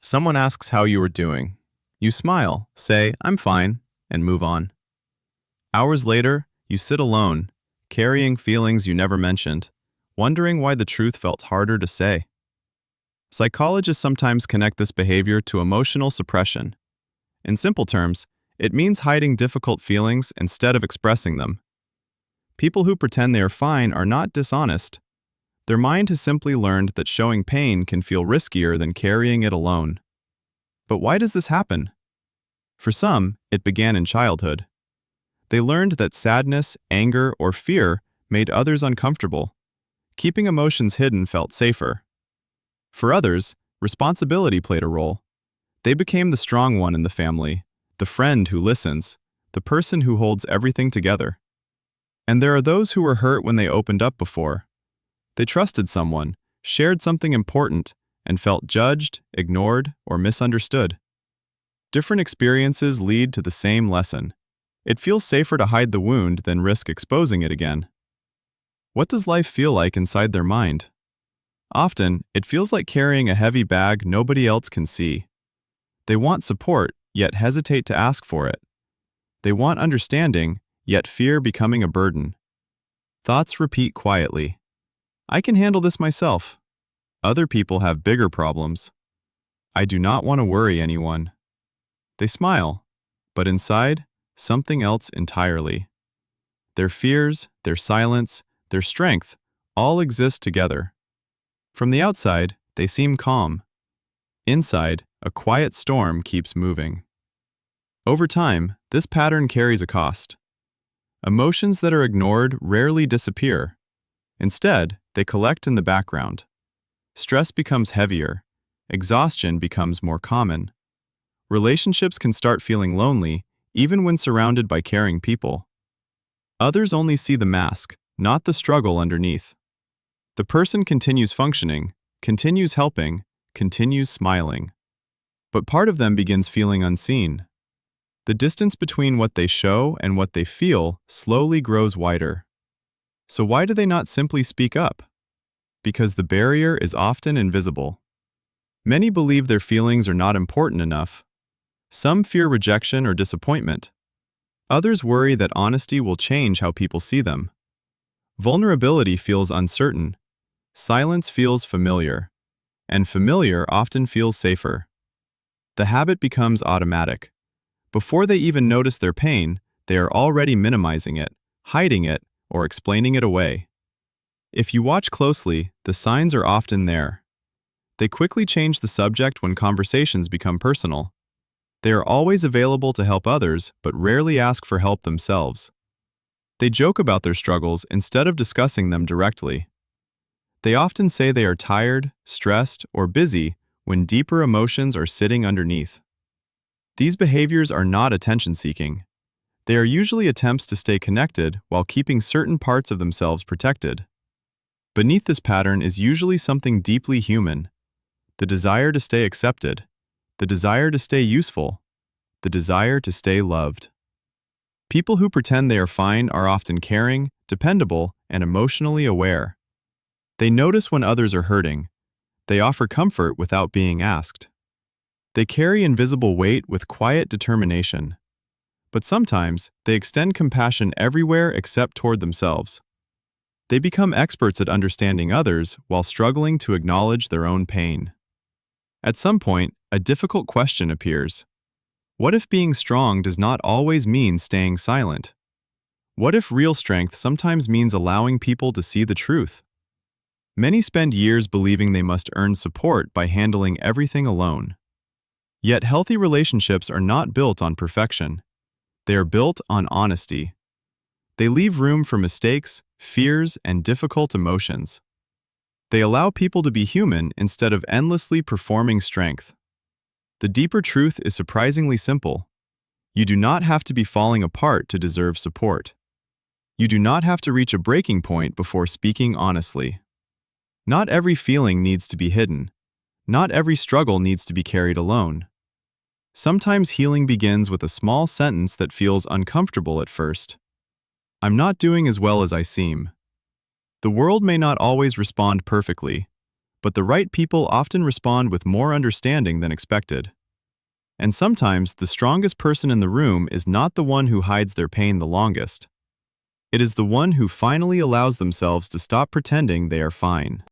Someone asks how you are doing. You smile, say, "I'm fine," and move on. Hours later, you sit alone, carrying feelings you never mentioned, wondering why the truth felt harder to say. Psychologists sometimes connect this behavior to emotional suppression. In simple terms, it means hiding difficult feelings instead of expressing them. People who pretend they are fine are not dishonest. Their mind has simply learned that showing pain can feel riskier than carrying it alone. But why does this happen? For some, it began in childhood. They learned that sadness, anger, or fear made others uncomfortable. Keeping emotions hidden felt safer. For others, responsibility played a role. They became the strong one in the family, the friend who listens, the person who holds everything together. And there are those who were hurt when they opened up before. They trusted someone, shared something important, and felt judged, ignored, or misunderstood. Different experiences lead to the same lesson. It feels safer to hide the wound than risk exposing it again. What does life feel like inside their mind? Often, it feels like carrying a heavy bag nobody else can see. They want support, yet hesitate to ask for it. They want understanding, yet fear becoming a burden. Thoughts repeat quietly. I can handle this myself. Other people have bigger problems. I do not want to worry anyone. They smile, but inside, something else entirely. Their fears, their silence, their strength, all exist together. From the outside, they seem calm. Inside, a quiet storm keeps moving. Over time, this pattern carries a cost. Emotions that are ignored rarely disappear. Instead, they collect in the background. Stress becomes heavier. Exhaustion becomes more common. Relationships can start feeling lonely, even when surrounded by caring people. Others only see the mask, not the struggle underneath. The person continues functioning, continues helping, continues smiling. But part of them begins feeling unseen. The distance between what they show and what they feel slowly grows wider. So why do they not simply speak up? Because the barrier is often invisible. Many believe their feelings are not important enough. Some fear rejection or disappointment. Others worry that honesty will change how people see them. Vulnerability feels uncertain. Silence feels familiar. And familiar often feels safer. The habit becomes automatic. Before they even notice their pain, they are already minimizing it, hiding it, or explaining it away. If you watch closely, the signs are often there. They quickly change the subject when conversations become personal. They are always available to help others, but rarely ask for help themselves. They joke about their struggles instead of discussing them directly. They often say they are tired, stressed, or busy when deeper emotions are sitting underneath. These behaviors are not attention-seeking. They are usually attempts to stay connected while keeping certain parts of themselves protected. Beneath this pattern is usually something deeply human: the desire to stay accepted, the desire to stay useful, the desire to stay loved. People who pretend they are fine are often caring, dependable, and emotionally aware. They notice when others are hurting. They offer comfort without being asked. They carry invisible weight with quiet determination. But sometimes, they extend compassion everywhere except toward themselves. They become experts at understanding others while struggling to acknowledge their own pain. At some point, a difficult question appears. What if being strong does not always mean staying silent? What if real strength sometimes means allowing people to see the truth? Many spend years believing they must earn support by handling everything alone. Yet healthy relationships are not built on perfection. They are built on honesty. They leave room for mistakes, fears, and difficult emotions. They allow people to be human instead of endlessly performing strength. The deeper truth is surprisingly simple. You do not have to be falling apart to deserve support. You do not have to reach a breaking point before speaking honestly. Not every feeling needs to be hidden. Not every struggle needs to be carried alone. Sometimes healing begins with a small sentence that feels uncomfortable at first. I'm not doing as well as I seem. The world may not always respond perfectly, but the right people often respond with more understanding than expected. And sometimes the strongest person in the room is not the one who hides their pain the longest. It is the one who finally allows themselves to stop pretending they are fine.